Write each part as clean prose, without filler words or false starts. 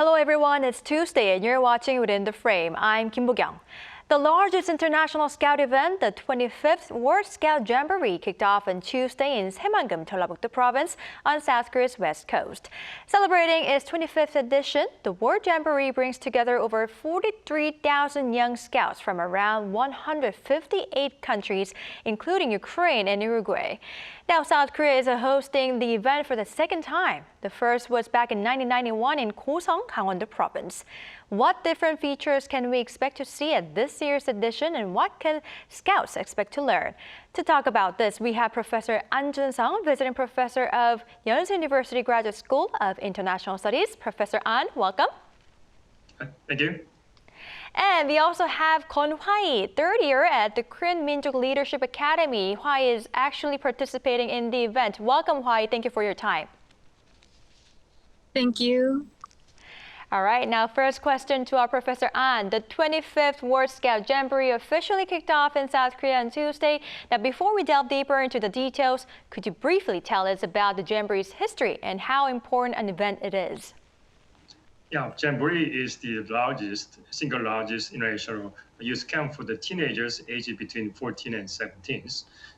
Hello everyone, it's Tuesday and you're watching Within the Frame. I'm Kim Bo-kyung. The largest international scout event, the 25th World Scout Jamboree, kicked off on Tuesday in Saemangeum, Jeollabuk-do Province on South Korea's west coast. Celebrating its 25th edition, the World Jamboree brings together over 43,000 young scouts from around 158 countries, including Ukraine and Uruguay. Now, South Korea is hosting the event for the second time. The first was back in 1991 in Goseong, Gwangwon-do Province. What different features can we expect to see at this year's edition, and what can scouts expect to learn? To talk about this, we have Professor An Junseong, visiting professor of Yonsei University Graduate School of International Studies. Professor An, welcome. Thank you. And we also have Kwon Hwa-yi, third year at the Korean Minjok Leadership Academy. Hwa-yi is actually participating in the event. Welcome, Hwa-yi. Thank you for your time. Thank you. All right, now first question to our Professor An. The 25th World Scout Jamboree officially kicked off in South Korea on Tuesday. Now, before we delve deeper into the details, could you briefly tell us about the Jamboree's history and how important an event it is? Yeah, Jamboree is the single largest international youth camp for the teenagers aged between 14 and 17.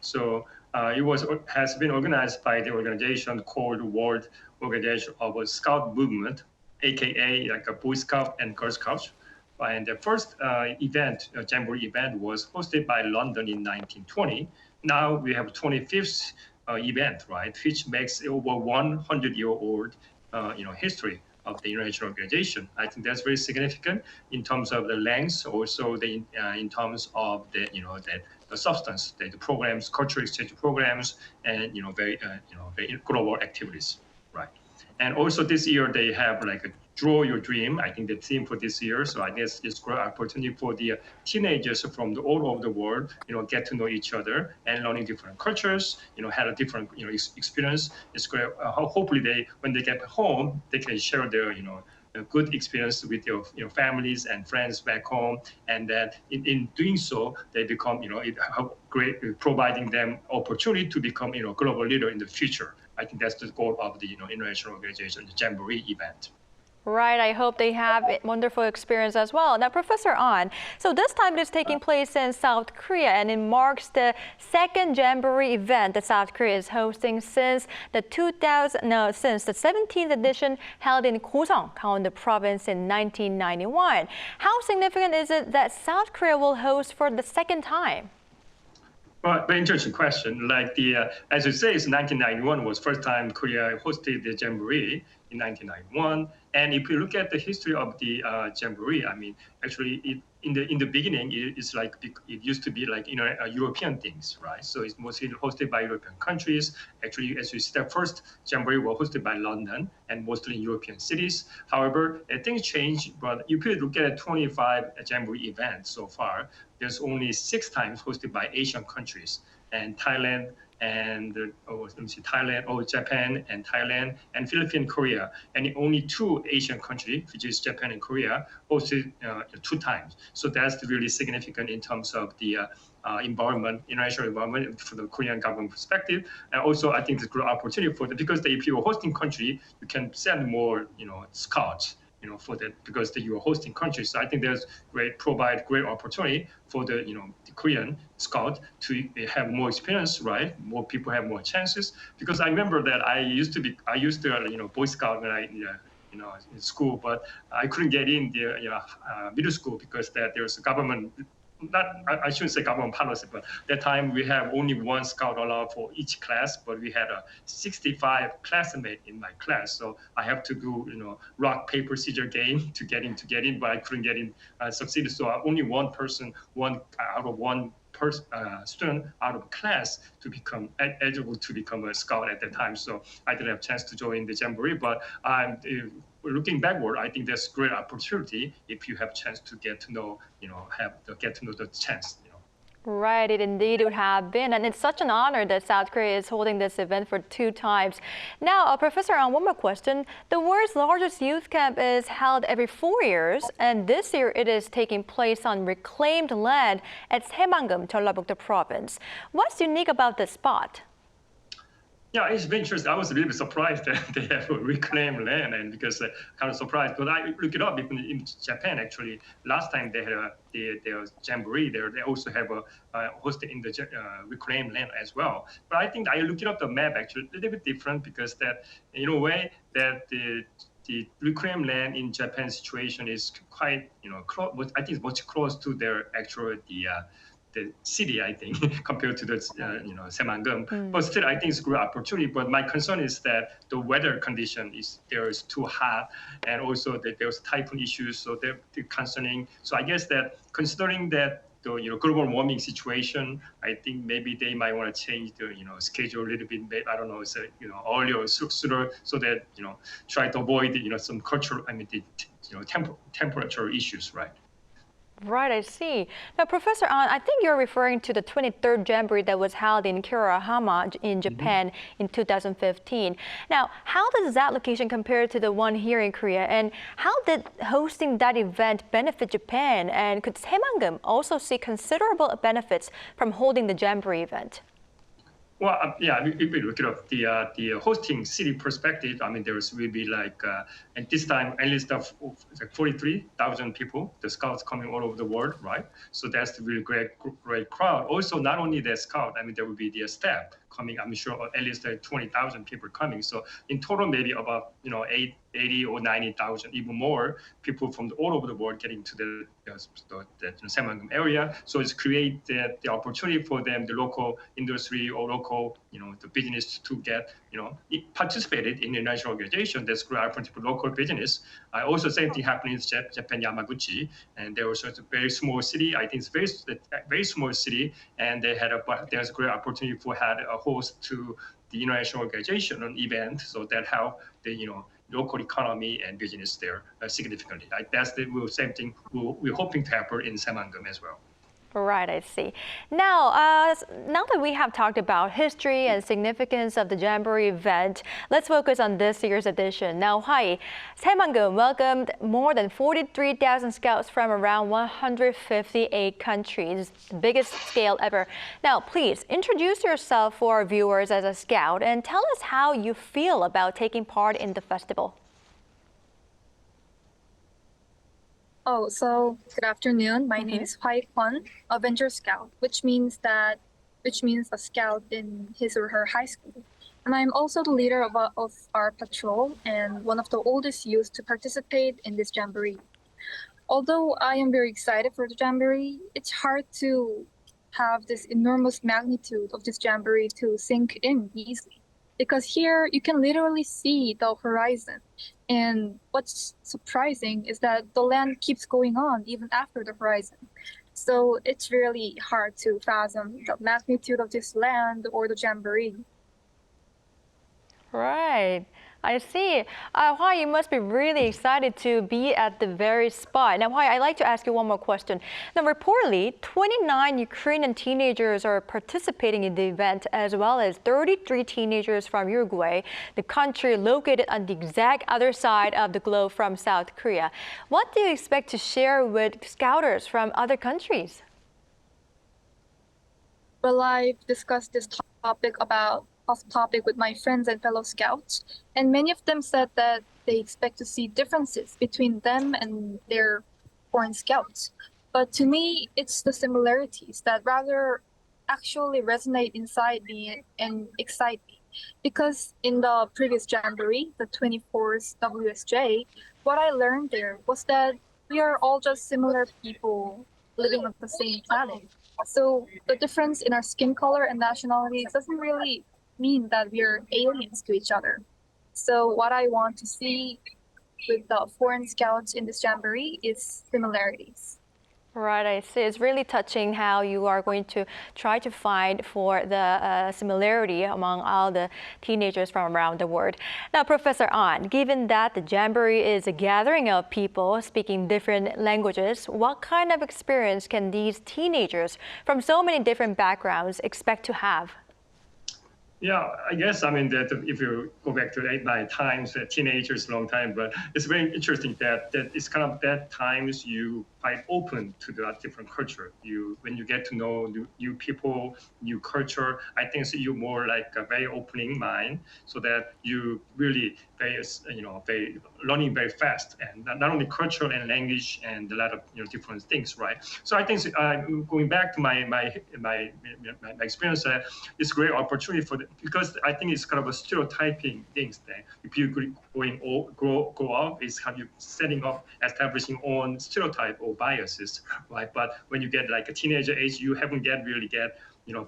So it has been organized by the organization called World Organization of a Scout Movement, aka like a Boy Scout and Girl Scouts. And the first Jamboree event was hosted by London in 1920. Now we have 25th event, right, which makes over 100-year-old history of the international organization. I think that's very significant in terms of the length, also in terms of the substance, the programs, cultural exchange programs, and very global activities, right? And also this year they have like a Draw Your Dream, I think the theme for this year. So I guess it's a great opportunity for the teenagers from all over the world, get to know each other and learning different cultures, had a different, experience. It's great. Hopefully when they get home, they can share their, a good experience with your families and friends back home, and that in doing so, they become, great, providing them opportunity to become, global leader in the future. I think that's the goal of the, international organization, the Jamboree event. Right, I hope they have a wonderful experience as well. Now, Professor An, so this time it is taking place in South Korea, and it marks the second Jamboree event that South Korea is hosting since the 17th edition held in Goseong, Gwangwon-do Province in 1991. How significant is it that South Korea will host for the second time? Well, very interesting question. Like as you say, 1991 was first time Korea hosted the Jamboree in 1991. And if you look at the history of the Jamboree, I mean, actually, in the beginning, it used to be like European things, right? So it's mostly hosted by European countries. Actually, as you see, the first Jamboree was hosted by London and mostly European cities. However, things changed. But if you look at 25 Jamboree events so far, there's only 6 times hosted by Asian countries, and Thailand and Japan and Thailand and Philippines, Korea, and only 2 Asian countries, which is Japan and Korea, hosted 2 times. So that's really significant in terms of the international environment from the Korean government perspective. And also, I think it's a great opportunity for because if you're a hosting country, you can send more, scouts. For that, because you are hosting countries. So I think provide great opportunity for the, the Korean scout to have more experience, right? More people have more chances. Because I remember that I used to Boy Scout when I, in school, but I couldn't get in the middle school because there's a government. I shouldn't say government policy, but that time we have only 1 scout allowed for each class, but we had 65 classmates in my class. So I have to do, rock, paper, scissors game to get in, but I couldn't get in, succeeded. So only one student out of class to become eligible to become a scout at that time. So I didn't have a chance to join the Jamboree, but looking backward, I think there's great opportunity if you have a chance to get to know, get to know the chance. Right, it indeed would have been. And it's such an honor that South Korea is holding this event for 2 times. Now, Professor An, one more question. The world's largest youth camp is held every 4 years, and this year it is taking place on reclaimed land at Saemangeum, Jeollabuk-do Province. What's unique about this spot? Yeah, it's very interesting. I was really surprised that they have a reclaimed land, and because kind of surprised. But I look it up in Japan. Actually, last time they had their jamboree there, they also have a hosted in the reclaimed land as well. But I think I looked it up the map actually a little bit different because that in a way that the reclaimed land in Japan situation is quite I think it's much close to their actual the city, I think, compared to the Saemangeum. But still, I think it's a great opportunity. But my concern is that the weather condition is too hot, and also that there's typhoon issues, so they're concerning. So I guess that considering that the global warming situation, I think maybe they might want to change the schedule a little bit. I don't know, so earlier or sooner, so that try to avoid some cultural, the temperature issues, right? Right, I see. Now, Professor An, I think you're referring to the 23rd Jamboree that was held in Kirihama in Japan in 2015. Now, how does that location compare to the one here in Korea? And how did hosting that event benefit Japan? And could Saemangeum also see considerable benefits from holding the Jamboree event? Well, yeah, if we look at the hosting city perspective, there's will be at this time at least like 43,000 people, the scouts coming all over the world, right? So that's a really great crowd. Also, not only the scout, there will be the staff coming. I'm sure at least 20,000 people coming. So in total, maybe about 80 or 90,000, even more people from all over the world getting to the Saemangeum area. So it's create the opportunity for them, the local industry or local, the business to get, participated in the national organization. That's great opportunity for local business. Also, same thing happening in Japan, Yamaguchi, and there was a very small city. I think it's very small city, and there's a great opportunity for had a host to the international organization an event, so that help the local economy and business there significantly. That's the same thing we're hoping to happen in Saemangeum as well. Right, I see. Now, now that we have talked about history and significance of the Jamboree event, let's focus on this year's edition. Now, Hwa-yi, Saemangeum welcomed more than 43,000 scouts from around 158 countries, the biggest scale ever. Now, please introduce yourself for our viewers as a scout and tell us how you feel about taking part in the festival. Oh, so good afternoon. My name is Hwa-yi Kwon, Avenger Scout, which means a scout in his or her high school. And I'm also the leader of our patrol and one of the oldest youth to participate in this jamboree. Although I am very excited for the jamboree, it's hard to have this enormous magnitude of this jamboree to sink in easily. Because here you can literally see the horizon. And what's surprising is that the land keeps going on even after the horizon. So it's really hard to fathom the magnitude of this land or the jamboree. Right. I see. Hwa-yi, you must be really excited to be at the very spot. Now, Hwa-yi, I'd like to ask you one more question. Now, reportedly, 29 Ukrainian teenagers are participating in the event, as well as 33 teenagers from Uruguay, the country located on the exact other side of the globe from South Korea. What do you expect to share with scouters from other countries? Well, I've discussed this topic with my friends and fellow scouts, and many of them said that they expect to see differences between them and their foreign scouts. But to me, it's the similarities that rather actually resonate inside me and excite me. Because in the previous Jamboree, the 24th WSJ, what I learned there was that we are all just similar people living on the same planet. So the difference in our skin color and nationality doesn't really mean that we're aliens to each other. So what I want to see with the foreign scouts in this jamboree is similarities. Right, I see. It's really touching how you are going to try to find for the similarity among all the teenagers from around the world. Now, Professor An, given that the Jamboree is a gathering of people speaking different languages, what kind of experience can these teenagers from so many different backgrounds expect to have? Yeah, I guess, that if you go back to my times, teenagers, long time, but it's very interesting that it's kind of that times you quite open to the different culture. When you get to know new people, new culture, I think so you're more like a very opening mind, so that you really very learning very fast, and not only culture and language and a lot of different things, right? So I think going back to my experience, it's a great opportunity because I think it's kind of a stereotyping things that if you grow up, is how you setting up establishing own stereotype or biases, right? But when you get like a teenager age, you haven't really get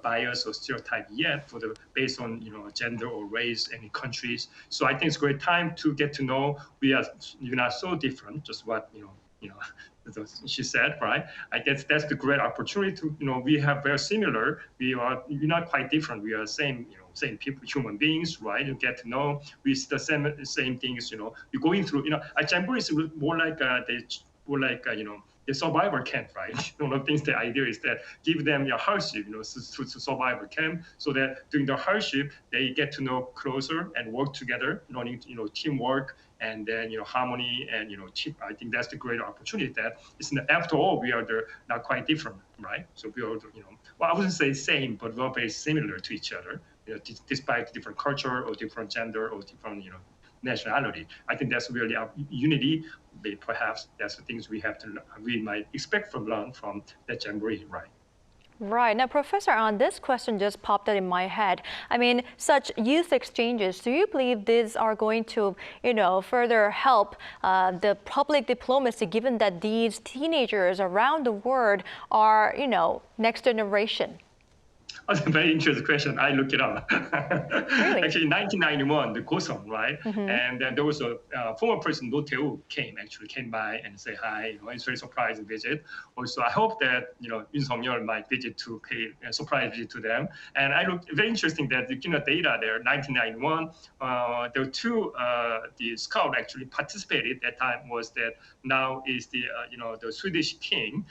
bias or stereotype yet based on gender or race, any countries. So I think it's a great time to get to know you're not so different, just what she said, right? I guess that's the great opportunity to we have very similar. We're not quite different. We are same people, human beings, right? You get to know we the same things. You're going through. A jamboree is more like the survivor camp, right? One of the things, the idea is that give them your hardship, to survivor camp, so that during the hardship they get to know closer and work together, learning teamwork and then harmony and I think that's the great opportunity that is after all we are not quite different, right? So we are well, I wouldn't say same, but we're very similar to each other, despite different culture or different gender or different nationality. I think that's really our unity. Perhaps that's the things we might expect learn from that jamboree, right? Right. Now, Professor An, this question just popped up in my head. I mean, such youth exchanges, do you believe these are going to, further help the public diplomacy, given that these teenagers around the world are, next generation? That's a very interesting question. I looked it up. Really? Actually, in 1991, the Goseong, right? And then there was a former president, No Tae-woo, came by and say hi. It's very surprising visit. Also, I hope that Yoon might visit to pay a surprise visit to them. And I looked very interesting that the data there, 1991, there were two the scout actually participated at that time was that now is the the Swedish king,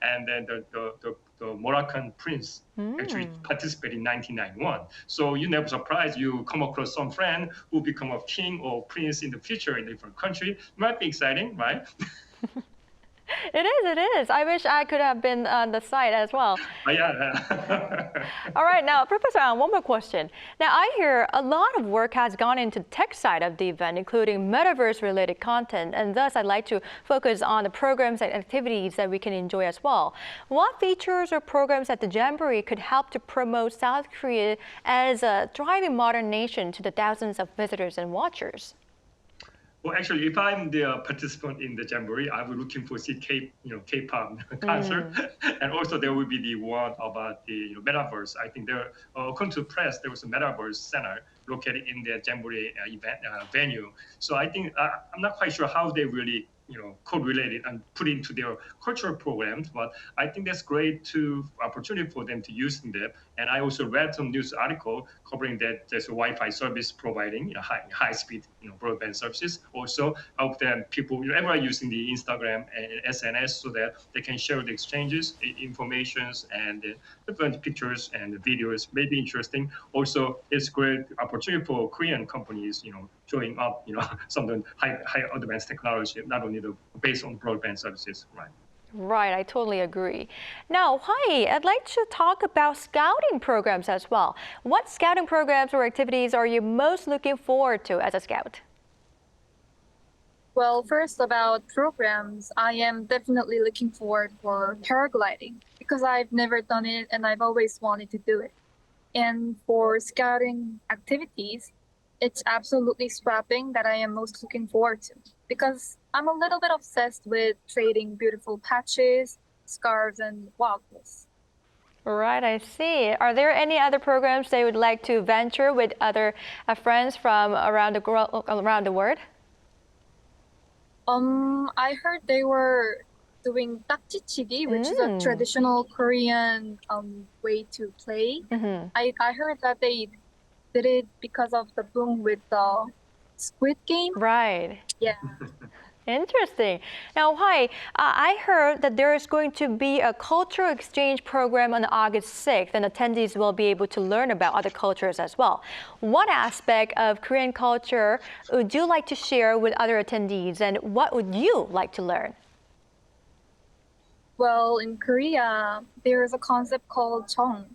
and then the Moroccan prince actually participated in 1991. So you never surprised you come across some friend who become a king or prince in the future in a different country. Might be exciting, right? It is. I wish I could have been on the site as well. Yeah. All right, now, Professor An, one more question. Now, I hear a lot of work has gone into the tech side of the event, including metaverse-related content, and thus I'd like to focus on the programs and activities that we can enjoy as well. What features or programs at the Jamboree could help to promote South Korea as a thriving modern nation to the thousands of visitors and watchers? Well, actually, if I'm the participant in the Jamboree, I will looking for K-pop concert, and also there will be the one about the metaverse. I think there, according to the press, there was a metaverse center located in the Jamboree event venue. So I think I'm not quite sure how they really correlate it and put into their cultural programs, but I think that's great opportunity for them to use in them. And I also read some news article covering that there's a Wi-Fi service providing high speed broadband services. Also, of them people everyone using the Instagram and SNS so that they can share the exchanges, informations, and different pictures and videos. May be interesting. Also, it's great opportunity for Korean companies, showing up, some of the high advanced technology, not only based on broadband services, right? Right, I totally agree. Now, Hwa-yi, I'd like to talk about scouting programs as well. What scouting programs or activities are you most looking forward to as a scout? Well, first about programs, I am definitely looking forward for paragliding because I've never done it and I've always wanted to do it. And for scouting activities, it's absolutely strapping that I am most looking forward to because I'm a little bit obsessed with trading beautiful patches, scarves, and waffles. Right, I see. Are there any other programs they would like to venture with other friends from around the world? I heard they were doing takjichigi, which is a traditional Korean way to play. I heard that they did it because of the boom with the Squid Game. Right. Yeah. Interesting. Now, Hwa-yi, I heard that there is going to be a cultural exchange program on August 6th, and attendees will be able to learn about other cultures as well. What aspect of Korean culture would you like to share with other attendees, and what would you like to learn? Well, in Korea, there is a concept called Jeong.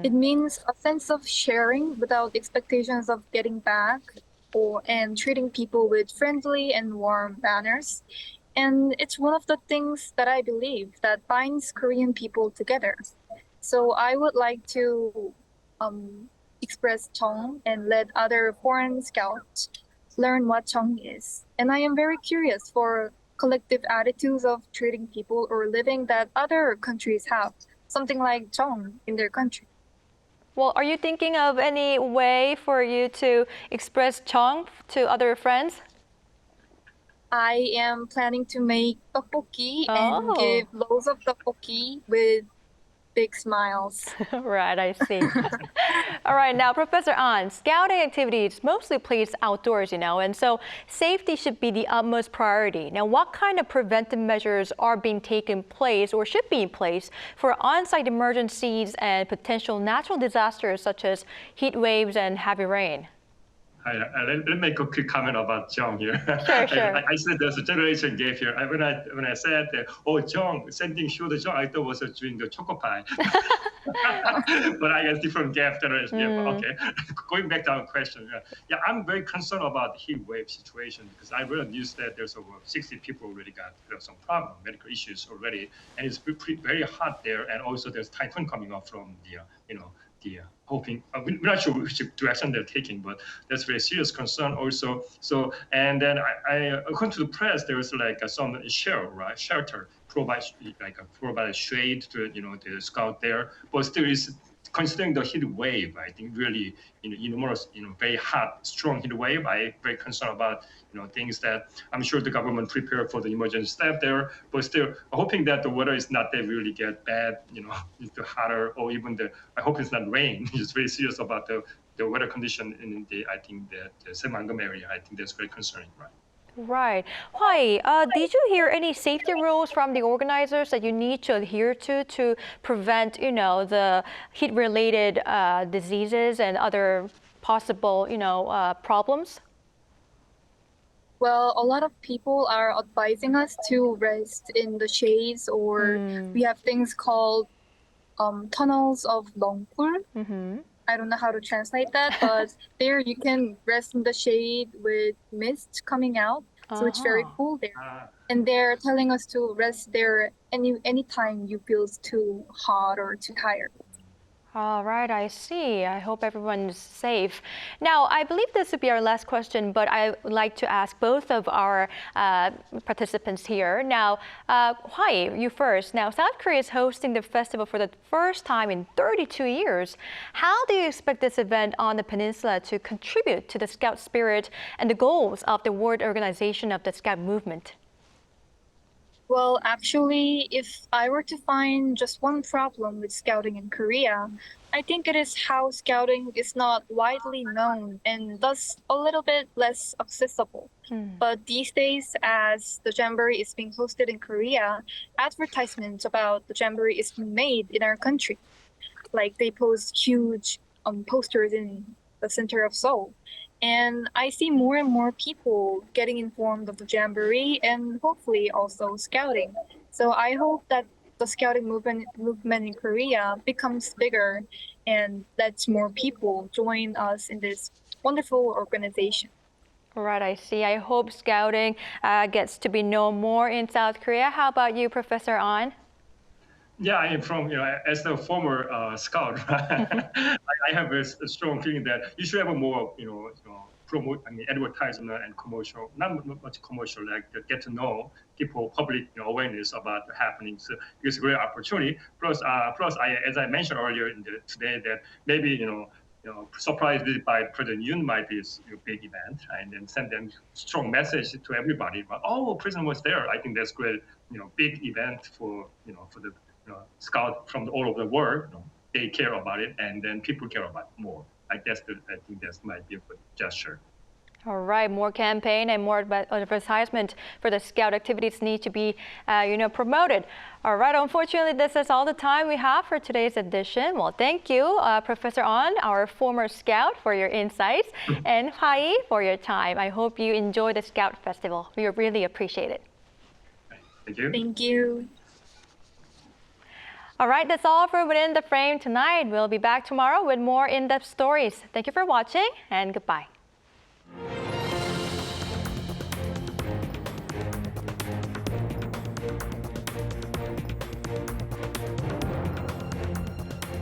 It means a sense of sharing without expectations of getting back and treating people with friendly and warm manners. And it's one of the things that I believe that binds Korean people together. So I would like to express Jeong and let other foreign scouts learn what Jeong is. And I am very curious for collective attitudes of treating people or living that other countries have, something like Jeong in their country. Well, are you thinking of any way for you to express Jeong to other friends? I am planning to make tteokbokki and Oh. give loads of tteokbokki with big smiles. Right, I see. All right, now, Professor An, scouting activities mostly placed outdoors, and so safety should be the utmost priority. Now, what kind of preventive measures are being taken place or should be in place for on-site emergencies and potential natural disasters such as heat waves and heavy rain? Let me make a quick comment about Jeong here. Sure. I said there's a generation gap here. When I said that, Jeong, sending show the Jeong, I thought was doing the choco pie. But I guess different gap generation. Yeah, okay. Going back to our question, I'm very concerned about the heat wave situation because I read news that there's over 60 people already got some problem, medical issues already, and it's very hot there, and also there's typhoon coming up from the hoping we're not sure which direction they're taking, but that's very serious concern also. So and then I according to the press, there was like some shelter provide shade to the scout there, but still is considering the heat wave. I think really numerous very hot strong heat wave. I very concerned about things that I'm sure the government prepared for the emergency staff there, but still hoping that the weather is not that really get bad, into hotter, or even I hope it's not rain. It's very serious about the weather condition in the Saemangeum area. I think that's very concerning, right? Right. Hwa-yi, did you hear any safety rules from the organizers that you need to adhere to prevent, the heat-related diseases and other possible, problems? Well, a lot of people are advising us to rest in the shades, or we have things called tunnels of Longpul. I don't know how to translate that, but there you can rest in the shade with mist coming out. So it's very cool there. And they're telling us to rest there anytime you feel too hot or too tired. All right, I see. I hope everyone's safe. Now, I believe this would be our last question, but I would like to ask both of our participants here. Now, Hwa-yi, you first. Now, South Korea is hosting the festival for the first time in 32 years. How do you expect this event on the peninsula to contribute to the Scout spirit and the goals of the World Organization of the Scout movement? Well, actually, if I were to find just one problem with scouting in Korea, I think it is how scouting is not widely known and thus a little bit less accessible. But these days, as the Jamboree is being hosted in Korea, advertisements about the Jamboree is being made in our country. Like they post huge posters in the center of Seoul. And I see more and more people getting informed of the Jamboree and hopefully also scouting. So I hope that the scouting movement in Korea becomes bigger and lets more people join us in this wonderful organization. Right, I see. I hope scouting gets to be known more in South Korea. How about you, Professor An? Yeah, I am from, as the former scout, I have a strong feeling that you should have a more, advertisement and commercial, not much commercial, like get to know people, public awareness about the happenings. So it's a great opportunity. Plus, as I mentioned earlier today, that maybe, surprised by President Yoon might be a big event, and then send them strong message to everybody. But President was there. I think that's great. Big event for the scout from all over the world. They care about it, and then people care about it more. I think that might be a good gesture. All right, more campaign and more advertisement for the Scout activities need to be, promoted. All right, unfortunately, this is all the time we have for today's edition. Well, thank you, Professor An, our former Scout, for your insights, and Hwa-yi for your time. I hope you enjoy the Scout Festival. We really appreciate it. Thank you. Thank you. All right, that's all for Within the Frame tonight. We'll be back tomorrow with more in-depth stories. Thank you for watching and goodbye.